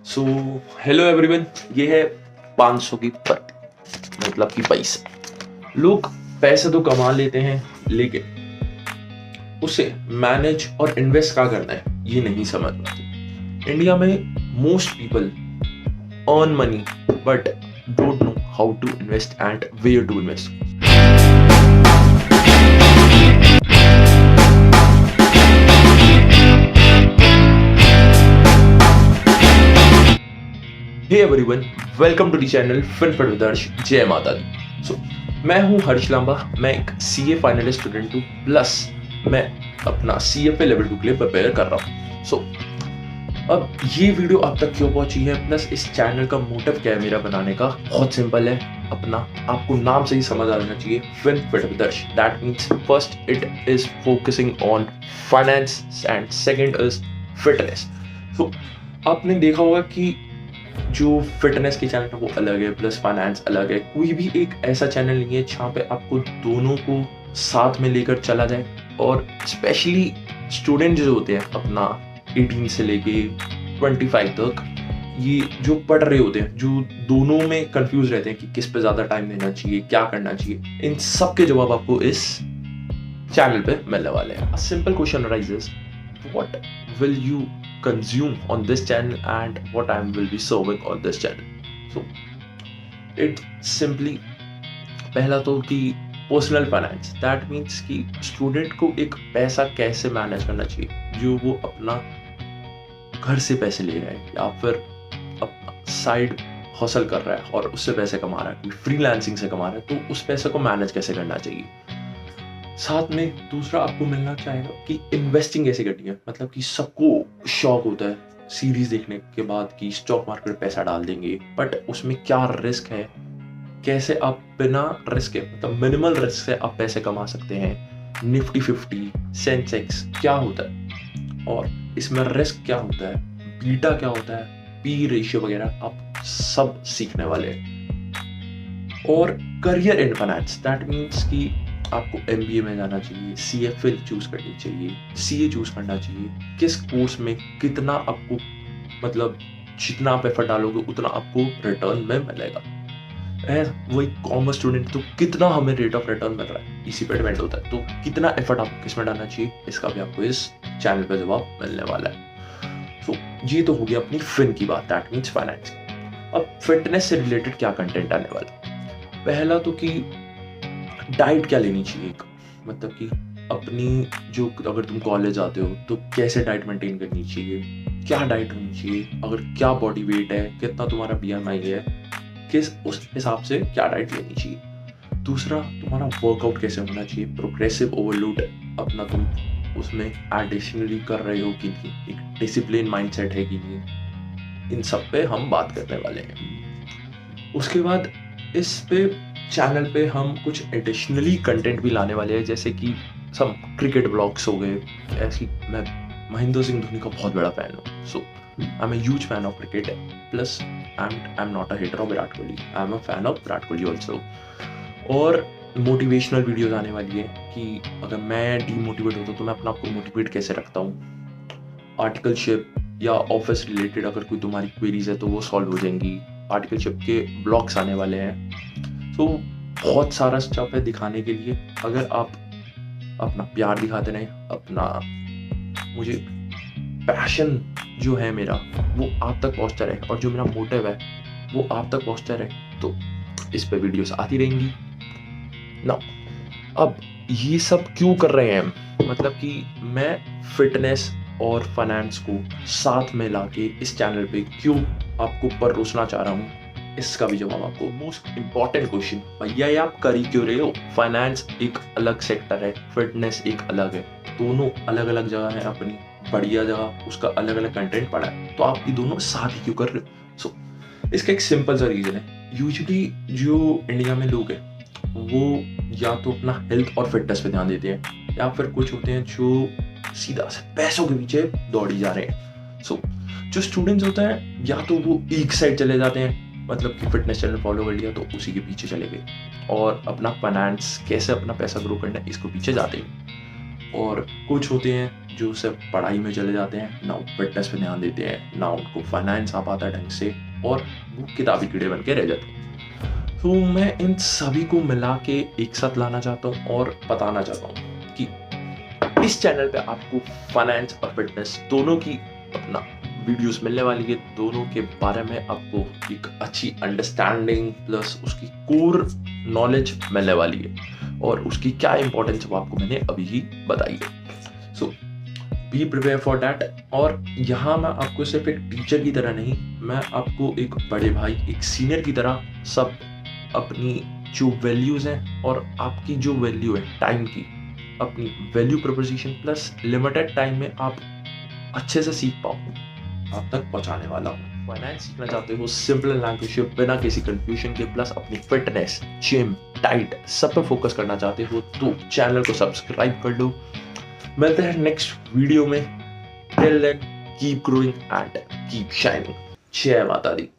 So hello everyone, ये है 500 की पट्टी, मतलब कि पैसा। लोग पैसे तो कमा लेते हैं, लेकिन उसे मैनेज और इन्वेस्ट क्या करना है ये नहीं समझ पाते। इंडिया में most people earn money but don't know how to invest and where to invest. Hey everyone, welcome to the channel FinFit with Harsh. जय माता दी। सो मैं हूं हर्ष लांबा। मैं एक सीए फाइनलिस्ट स्टूडेंट हूं, प्लस मैं अपना सीएफए लेवल 2 के लिए प्रिपेयर कर रहा हूं। सो अब ये वीडियो आप तक क्यों पहुंची है, प्लस इस चैनल का मोटिव क्या है मेरा बनाने का, बहुत सिंपल है। अपना आपको नाम से ही समझ आ जाना चाहिए, FinFit with Harsh. That means first it is focusing on finance and second is fitness. So आपने देखा होगा कि जो फिटनेस के चैनल है वो अलग है, प्लस फाइनेंस अलग है। कोई भी एक ऐसा चैनल नहीं है जहाँ पे आपको दोनों को साथ में लेकर चला जाए। और स्पेशली स्टूडेंट जो होते हैं अपना 18 से लेके 25 तक, ये जो पढ़ रहे होते हैं, जो दोनों में कंफ्यूज रहते हैं कि किस पे ज़्यादा टाइम देना चाहिए, क्या करना चाहिए, इन सब के जवाब आपको इस चैनल पे मिलने वाले हैं। Simple question arises, what will you consume on this channel and what I will be serving on this channel? So it simply, पहला तो कि पर्सनल फाइनेंस, दैट मीन्स कि स्टूडेंट को एक पैसा कैसे मैनेज करना चाहिए, जो वो अपना घर से पैसे ले रहा है या फिर अपना साइड हसल कर रहा है और उससे पैसे कमा रहा है, फ्रीलांसिंग से कमा रहा है, तो उस पैसे को मैनेज कैसे करना चाहिए। साथ में दूसरा आपको मिलना चाहेगा कि इन्वेस्टिंग कैसे करनी है। मतलब कि सबको शौक होता है सीरीज देखने के बाद कि स्टॉक मार्केट पैसा डाल देंगे, बट उसमें क्या रिस्क है, कैसे आप बिना रिस्क के, मतलब मिनिमल रिस्क से आप पैसे कमा सकते हैं। निफ्टी 50, सेंसेक्स क्या होता है और इसमें रिस्क क्या होता है, बीटा क्या होता है, पी रेशियो वगैरह, आप सब सीखने वाले हैं। और career in finance, that means कि आपको एमबीए में जाना चाहिए, सीएफए चूज करनी चाहिए, सीए चूज करना चाहिए, किस कोर्स में कितना आपको, मतलब जितना आप एफर्ट डालोगे उतना आपको रिटर्न में मिलेगा। वही कॉमर्स स्टूडेंट, तो कितना हमें रेट ऑफ रिटर्न मिल रहा है इसी पे डिपेंड होता है। तो कितना एफर्ट आपको किस में डालना चाहिए, इसका भी आपको इस चैनल पे जवाब मिलने वाला है। तो ये तो हो गया अपनी फिन की बात, दैट मीन्स फाइनेंस। अब फिटनेस से रिलेटेड क्या कंटेंट आने वाला। पहला तो कि डाइट क्या लेनी चाहिए, मतलब कि अपनी जो, अगर तुम कॉलेज आते हो तो कैसे डाइट मेंटेन करनी चाहिए, क्या डाइट होनी चाहिए, अगर क्या बॉडी वेट है, कितना तुम्हारा बीएमआई है, किस उस हिसाब से क्या डाइट लेनी चाहिए। दूसरा, तुम्हारा वर्कआउट कैसे होना चाहिए, प्रोग्रेसिव ओवरलोड अपना तुम उसमें एडिशनली कर रहे हो कि नहीं, एक डिसिप्लिन माइंडसेट है कि नहीं, इन सब पे हम बात करने वाले हैं। उसके बाद इस पे चैनल पे हम कुछ एडिशनली कंटेंट भी लाने वाले हैं, जैसे कि सब क्रिकेट ब्लॉग्स हो गए। ऐसी, मैं महेंद्र सिंह धोनी का बहुत बड़ा फैन हूँ, so I am a huge fan of cricket, plus I am not a hater of Virat Kohli, I am a fan of Virat Kohli also. और मोटिवेशनल वीडियोज आने वाली है कि अगर मैं डीमोटिवेट होता तो मैं अपना आपको मोटिवेट कैसे रखता हूँ। आर्टिकलशिप या ऑफिस रिलेटेड अगर कोई तुम्हारी क्वेरीज है तो वो सॉल्व हो जाएंगी। आर्टिकलशिप के ब्लॉग्स आने वाले हैं। तो बहुत सारा स्टफ है दिखाने के लिए। अगर आप अपना प्यार दिखाते रहें, अपना, मुझे पैशन जो है मेरा वो आप तक पहुंचता रहे, और जो मेरा मोटिव है वो आप तक पहुंचता रहे, तो इस पे वीडियोस आती रहेंगी ना। अब ये सब क्यों कर रहे हैं हम, मतलब कि मैं फिटनेस और फाइनेंस को साथ में लाके इस चैनल पे क्यों आपको परोसना चाह रहा हूँ, इसका भी जवाब आपको। मोस्ट इंपॉर्टेंट क्वेश्चन, भैया ये आप कर ही क्यों रहे हो। फाइनेंस एक अलग सेक्टर है, फिटनेस एक अलग है, दोनों अलग अलग जगह है, अपनी बढ़िया जगह, उसका अलग अलग कंटेंट पड़ा है, तो आप ये दोनों साथ ही क्यों कर रहे हो। सो इसका एक सिंपल सा रीजन है। यूजुअली जो इंडिया में लोग हैं वो या तो अपना हेल्थ और फिटनेस पे ध्यान देते हैं, या फिर कुछ होते हैं जो सीधा से पैसों के पीछे दौड़ी जा रहे हैं। सो जो स्टूडेंट्स होते हैं या तो वो एक साइड चले जाते हैं, मतलब कि फिटनेस चैनल फॉलो कर लिया तो उसी के पीछे चले गए, और अपना फाइनेंस कैसे अपना पैसा ग्रो करना है इसको पीछे जाते हैं। और कुछ होते हैं जो सिर्फ पढ़ाई में चले जाते हैं, ना फिटनेस पे ध्यान देते हैं, ना उनको फाइनेंस आ पाता ढंग से, और वो किताबी कीड़े बन के रह जाते हैं। तो मैं इन सभी को मिला के एक साथ लाना चाहता हूँ और बताना चाहता हूँ कि इस चैनल पे आपको फाइनेंस और फिटनेस दोनों की अपना वीडियोस मिलने वाली है। दोनों के बारे में आपको एक अच्छी अंडरस्टैंडिंग प्लस उसकी कोर नॉलेज मिलने वाली है, और उसकी क्या इंपॉर्टेंस वो आपको मैंने अभी ही बताई है। सो बी प्रिपेयर फॉर दैट। और यहाँ मैं आपको सिर्फ एक टीचर की तरह नहीं, मैं आपको एक बड़े भाई, एक सीनियर की तरह सब अपनी जो वैल्यूज हैं और आपकी जो वैल्यू है टाइम की, अपनी value proposition plus limited time में आप अच्छे से सीख पाओ, आप तक पहुंचाने वाला हूँ। फाइनेंस सीखना चाहते हो सिंपल लैंग्वेज में बिना किसी कंफ्यूजन के, प्लस अपनी फिटनेस, जिम, डाइट सब पे फोकस करना चाहते हो तो चैनल को सब्सक्राइब कर लो। मिलते हैं नेक्स्ट वीडियो में। Till then keep growing and keep shining. जय माता दी।